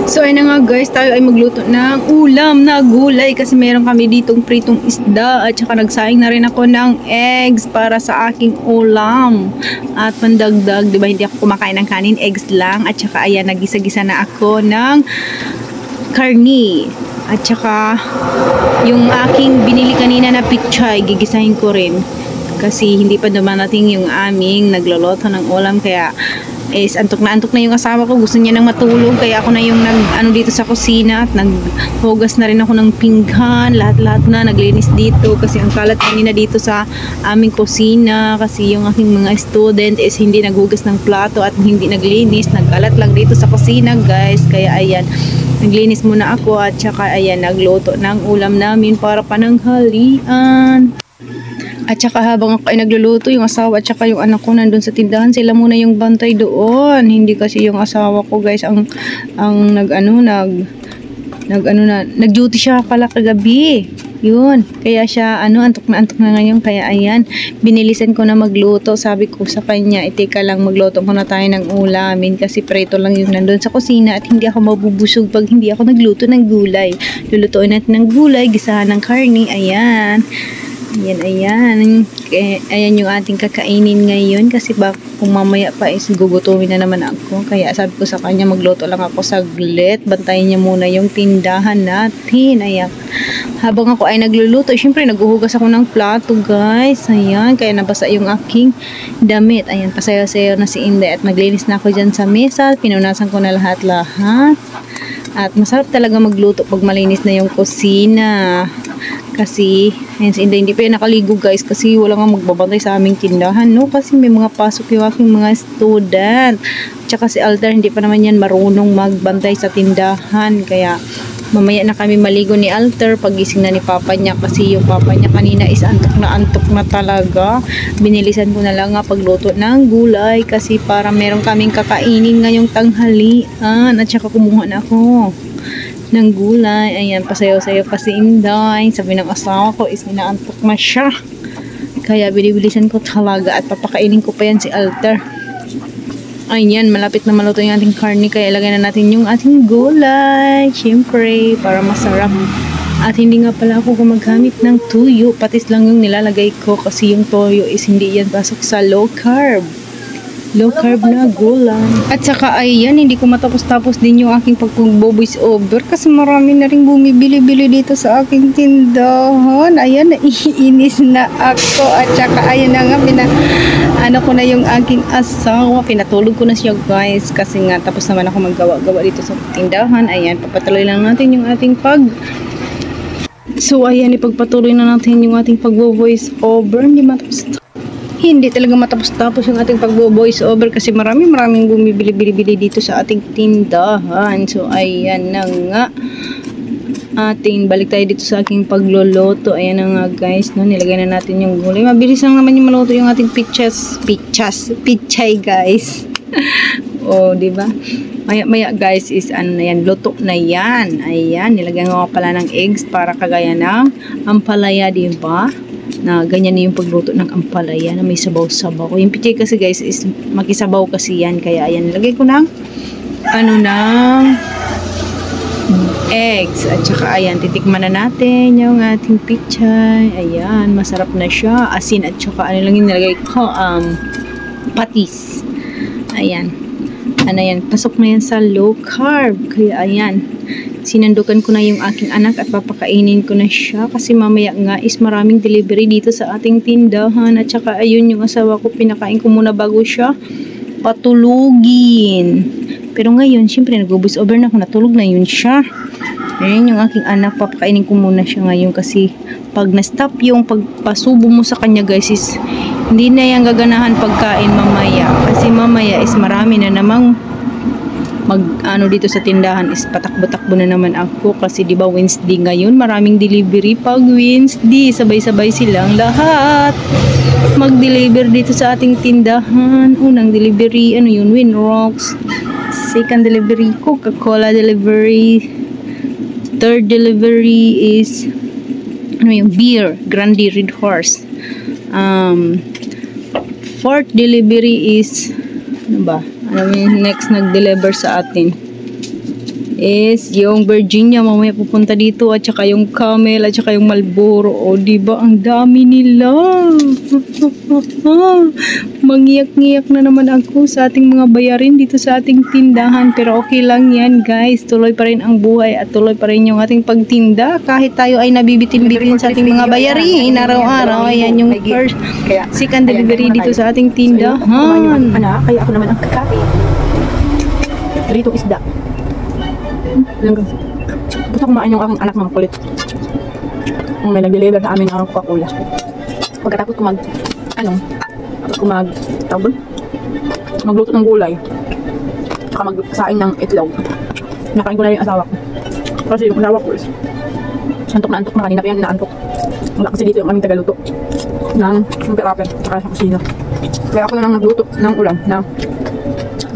So ayun na nga guys, tayo ay magluto ng ulam na gulay kasi meron kami ditong pritong isda at saka nagsaing na rin ako ng eggs para sa aking ulam. At pandagdag, di ba hindi ako kumakain ng kanin, eggs lang. At saka ayan, nagisa-gisa na ako ng karni. At saka yung aking binili kanina na pichay, gigisahin ko rin. Kasi hindi pa dumarating yung aming nagluluto ng ulam, kaya antok na yung asawa ko, gusto niya nang matulog, kaya ako na yung dito sa kusina at naghugas na rin ako ng pinggan, lahat na naglinis dito kasi ang kalat kanina dito sa aming kusina kasi yung aking mga student is hindi naghugas ng plato at hindi naglinis, nagkalat lang dito sa kusina guys, kaya ayan, naglinis muna ako at saka ayan, nagluto ng ulam namin para pananghalian. At saka habang ako ay nagluluto, yung asawa at saka yung anak ko nandun sa tindahan, sila muna yung bantay doon. Hindi kasi yung asawa ko guys ang nag-duty siya pala kagabi. Yun. Kaya siya antok na ngayon, kaya ayan, binilisan ko na magluto. Sabi ko sa kanya, teka lang, magluto muna tayo ng ulamin kasi preto lang yung nandun sa kusina at hindi ako mabubusog pag hindi ako nagluto ng gulay. Lulutuin natin ng gulay, gisahan ng karni, ayan. Ayan yung ating kakainin ngayon kasi kung mamaya pa is gugutumin na naman ako, kaya sabi ko sa kanya magluto lang ako saglit, bantayan niya muna yung tindahan natin. Ayan, habang ako ay nagluluto, syempre naghuhugas ako ng plato guys, ayan, kaya nabasa yung aking damit. Ayan, pasayo-sayo na si Inday at naglinis na ako dyan sa mesa, pinunasan ko na lahat at masarap talaga magluto pag malinis na yung kusina. Kasi, ayan, si Inday hindi pa yan nakaligo guys kasi wala nga magbabantay sa aming tindahan, no? Kasi may mga pasok yung aking mga student. Tsaka si Alter hindi pa naman yan marunong magbantay sa tindahan. Kaya, mamaya na kami maligo ni Alter pagising na ni Papa niya kasi yung Papa niya kanina is antok na talaga. Binilisan ko na lang nga pagluto ng gulay kasi para meron kaming kakainin ngayong tanghalian. At saka kumuha na ako ng gulay. Ayan, pasayaw-sayaw pa si Inday. Sabi ng asawa ko is inaantok na siya, kaya binibilisan ko talaga at papakainin ko pa yan si Alter. Ayan, malapit na maluto yung ating karni, kaya ilagay na natin yung ating gulay, syempre para masarap. At hindi nga pala ako gumagamit ng tuyo, patis lang yung nilalagay ko kasi yung toyo is hindi yan pasok sa low carb na gulay. At saka ayan, hindi ko matapos-tapos din yung aking pag-voice over kasi marami na rin bumibili-bili dito sa aking tindahan. Ayan, naiinis na ako. At saka ayan na nga, ko na yung aking asawa, pinatulog ko na siya guys kasi nga tapos naman ako maggawa-gawa dito sa tindahan. Ayan, papatuloy lang natin yung ating So ayan, ipagpatuloy na natin yung ating pag-voice over. Hindi talaga matapos-tapos yung ating pag-voice over kasi maraming bumibili-bili dito sa ating tindahan. So ayan na nga, balik tayo dito sa aking pagluluto. Ayan na nga guys, no, nilagay na natin yung gulay. Mabilis lang naman yung maluto yung ating pichay guys. Oh, di ba? Maya guys is yan, luto na yan. Ayan, nilagyan ko pala ng eggs para kagaya ng ampalaya, di ba? Na ganyan na yung pagluto ng ampalaya na may sabaw-sabaw. Yung pichay kasi guys is makisabaw kasi yan, kaya ayan, nilagay ko ng ng eggs. At saka ayan, titikman na natin yung ating pichay. Ayan, masarap na siya, asin at saka lang yung nilagay ko, patis. Ayan, pasok na yan sa low carb, kaya ayan, sinandukan ko na yung aking anak at papakainin ko na siya kasi mamaya nga is maraming delivery dito sa ating tindahan. At saka ayun, yung asawa ko, pinakain ko muna bago siya patulugin. Pero ngayon, syempre nag-voice over na ako, natulog na yun siya. Ayun yung aking anak, papakainin ko muna siya ngayon kasi pag na-stop yung pagpasubo mo sa kanya guys is hindi na yung gaganahan pagkain mamaya kasi mamaya is marami na namang dito sa tindahan is patakbo-takbo na naman ako kasi di ba Wednesday ngayon, maraming delivery pag Wednesday, sabay-sabay silang lahat mag-deliver dito sa ating tindahan. Unang delivery, Winrocks. Second delivery, Coca-Cola delivery. Third delivery is beer, Grande Red Horse. Fourth delivery is next nag-deliver sa atin? is yung Virginia, mamaya pupunta dito, at saka yung Camel, at saka yung Marlboro. O, diba? Ang dami nila. Mangiyak-ngiyak na naman ako sa ating mga bayarin dito sa ating tindahan. Pero okay lang yan, guys. Tuloy pa rin ang buhay at tuloy pa rin yung ating pagtinda. Kahit tayo ay nabibitin-bitin sa ating mga bayarin araw-araw. Ayan yung first, second delivery dito sa ating tindahan. Kaya ako naman ang kakain. Rito isda. Gusto kumain yung aking anak mga kulit. May nag-deliver sa amin ng Coca-Cola. Pagkatapos ko magluto ng gulay. Saka magsaing ng itlog. Nakain ko na rin yung asawa ko. Kasi yung asawa ko is antok na antok na kanina. Kaya naantok. Wala kasi dito yung aming tagaluto. Ng super-apple. Saka sa kusina. Kaya ako na lang nagluto ng ulam na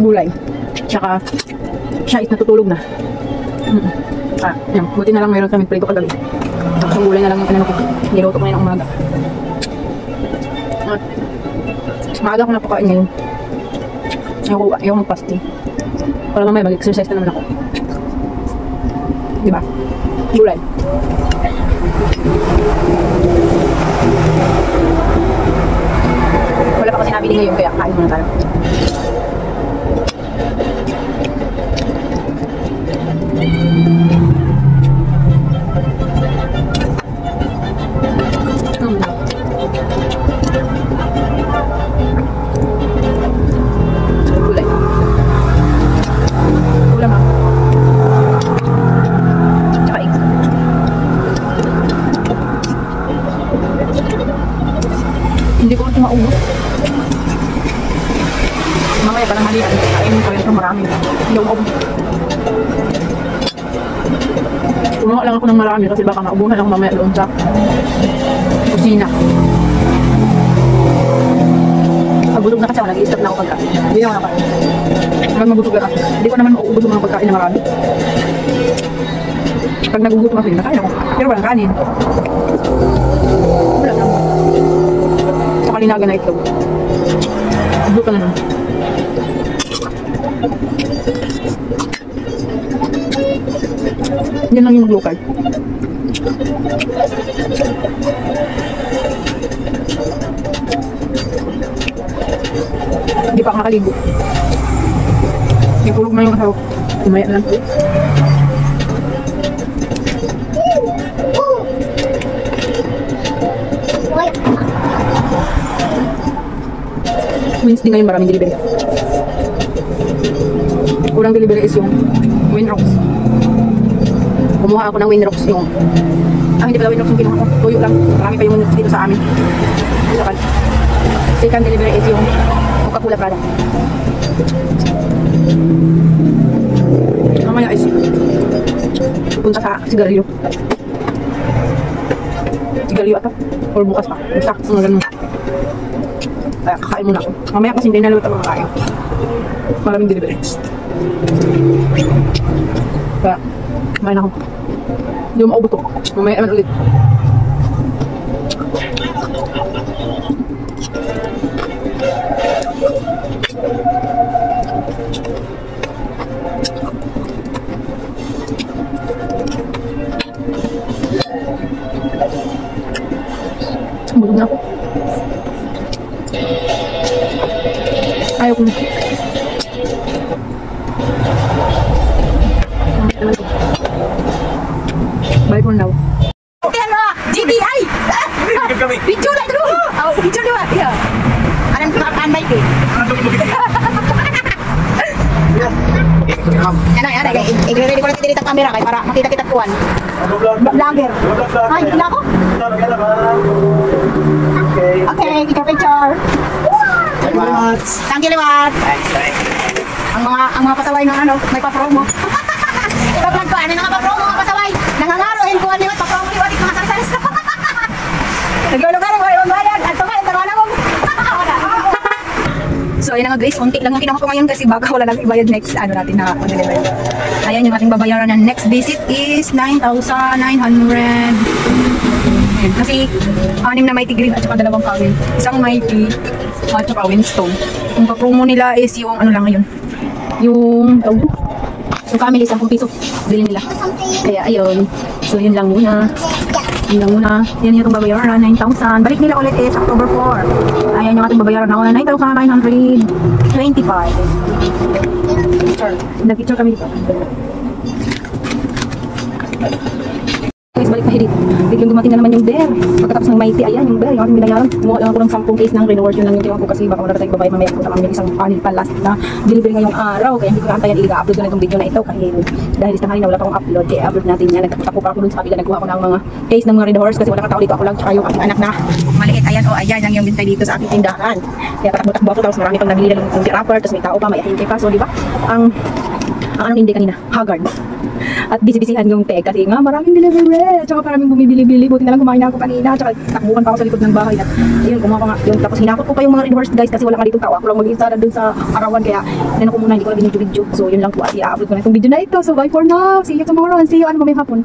gulay. Tsaka siya is natutulog na. Yan. Buti na lang mayroon kami prito kagabi. Tapos yung gulay na lang yung ko. Niluto ko na yung umaga. Maaga ko napakain ngayon. Ayaw mag-fasting. Para mamaya mag-exercise na naman ako. Diba? Gulay. Wala pa kasi nabili ngayon kaya kain muna tayo. Gulay. Ulam ha. Tsaka eggs. Hindi ko ito maubos. Mamaya parang malian. Kainin ko rin ito marami. Hindi ako maubos. Kumuha lang ako ng marami kasi baka maubuhan ako mamaya doon sa kusina. Pagusog na kasi ako, nag-i-stop na ako pagkain. Hindi na ako nakain. Pag magusog lang ako, hindi ko naman mauubos yung mga pagkain na marami. Pag nagugutom ako, nakain ako. Pero walang kanin. Wala lang. Saka linaga na itlog. Gusto ka na nun. Yan lang yung mag-local. Hindi pa ako nakaligo. Ipulog na yung asawa. Umaya na lang. Wednesday ngayon maraming delivery. Urang delivery is yung Winrocks. Kumuha ako ng Winrocks yung hindi pala Winrocks yung kinuha ko. Tuyo lang. Marami pa yung dito sa amin. Second delivery is yung Coca-Cola product. Mamaya is punta sa sigarilyo. Sigarilyo ata. Or bukas pa. Basta. Mga ganun. Kaya kakain muna ako. Mamaya kasi hindi na luto mga kain. Maraming delivery. Kaya kumain ako. Hindi mo maubos ko. Mamaya naman ulit. Bulog na ako. Ayaw ko na. Balik mo na ako. Pero, GBI! Video na ito! Video na ito! Anong tumakaan ba ito? Ano, i-ready ko lang dito ang camera para makita kita kuwan. Vlogger. Ay, hindi ako? Okay, picture. Thank you, Liwat. Ang mga pasaway ng ano, may pa-promo. Ipa-vlog ko, ano nga pa-promo mga pasaway? Nangangaroin ko, Liwat, pa-promo Liwat, ito mga saris-saris. Naglulugarin ko, ibang bayan, at tumayin, tawanan mo. So, ayun nga guys, konti lang yung kinuha ko ngayon kasi baka wala nang ibayad next, ano natin na deliver. Ayan, yung ating babayaran na next visit is 9,900. Ayan, kasi 6 na mighty green at saka 2 kawin. Isang mighty at saka Winstone. Yung pa-promo nila is yung ano lang ngayon. Yung Yung family, 10 piso. Bilhin nila. Kaya ayun. So yun lang muna. Yun lang muna. Yan yung babayaran, 9,000. Balik nila ulit is October 4. Ayan yung ating babayaran na 9,925. Nag-picture kami dito. Guys, balik tayo dito. Biglang dumating na naman yung bear. Pagkatapos ng mighty, ayan yung bear. Yung ating binayaran. Kumuha lang ako ng 10 case ng reward. Yun lang yung tiwang ko kasi baka wala tayong babayad mamaya. Punta kami isang panel pa last na delivery ngayong araw. Kaya hindi ko naantayan i-upload ko na itong video na ito. Dahil isang hari na wala pa akong upload. Kaya upload natin yan. Nagtapunta pa ako dun sa kapila. Nagkuha ko ng mga case ng mga red horse kasi wala kang tao dito. Ako lang tsaka yung aking anak na maliit. Ayan o ayan ang yung bintay dito sa ating tindahan. Kaya patakbo-takbo ako. Tapos marami pang nabili ng rapper. Tapos may tao pa. May ahinti pa. So diba? Ang anong hindi kanina? Haggard. At busy-busyhan yung peg kasi nga maraming delivery. Tsaka maraming bumibili-bili. Buti na lang kumain na ako kanina. Tsaka takbuhan pa ako sa likod ng bahay. At ayun, kumuha ko nga yun. Tapos hinakot ko pa yung mga red horse guys kasi wala ka ditong tao. Ako lang mag-isa na dun sa arawan. Kaya tinanong ko muna, hindi ko na binidyo-video. So yun lang po at i-upload ko na itong video na ito. So bye for now. See you tomorrow and see you ano mamayang hapon.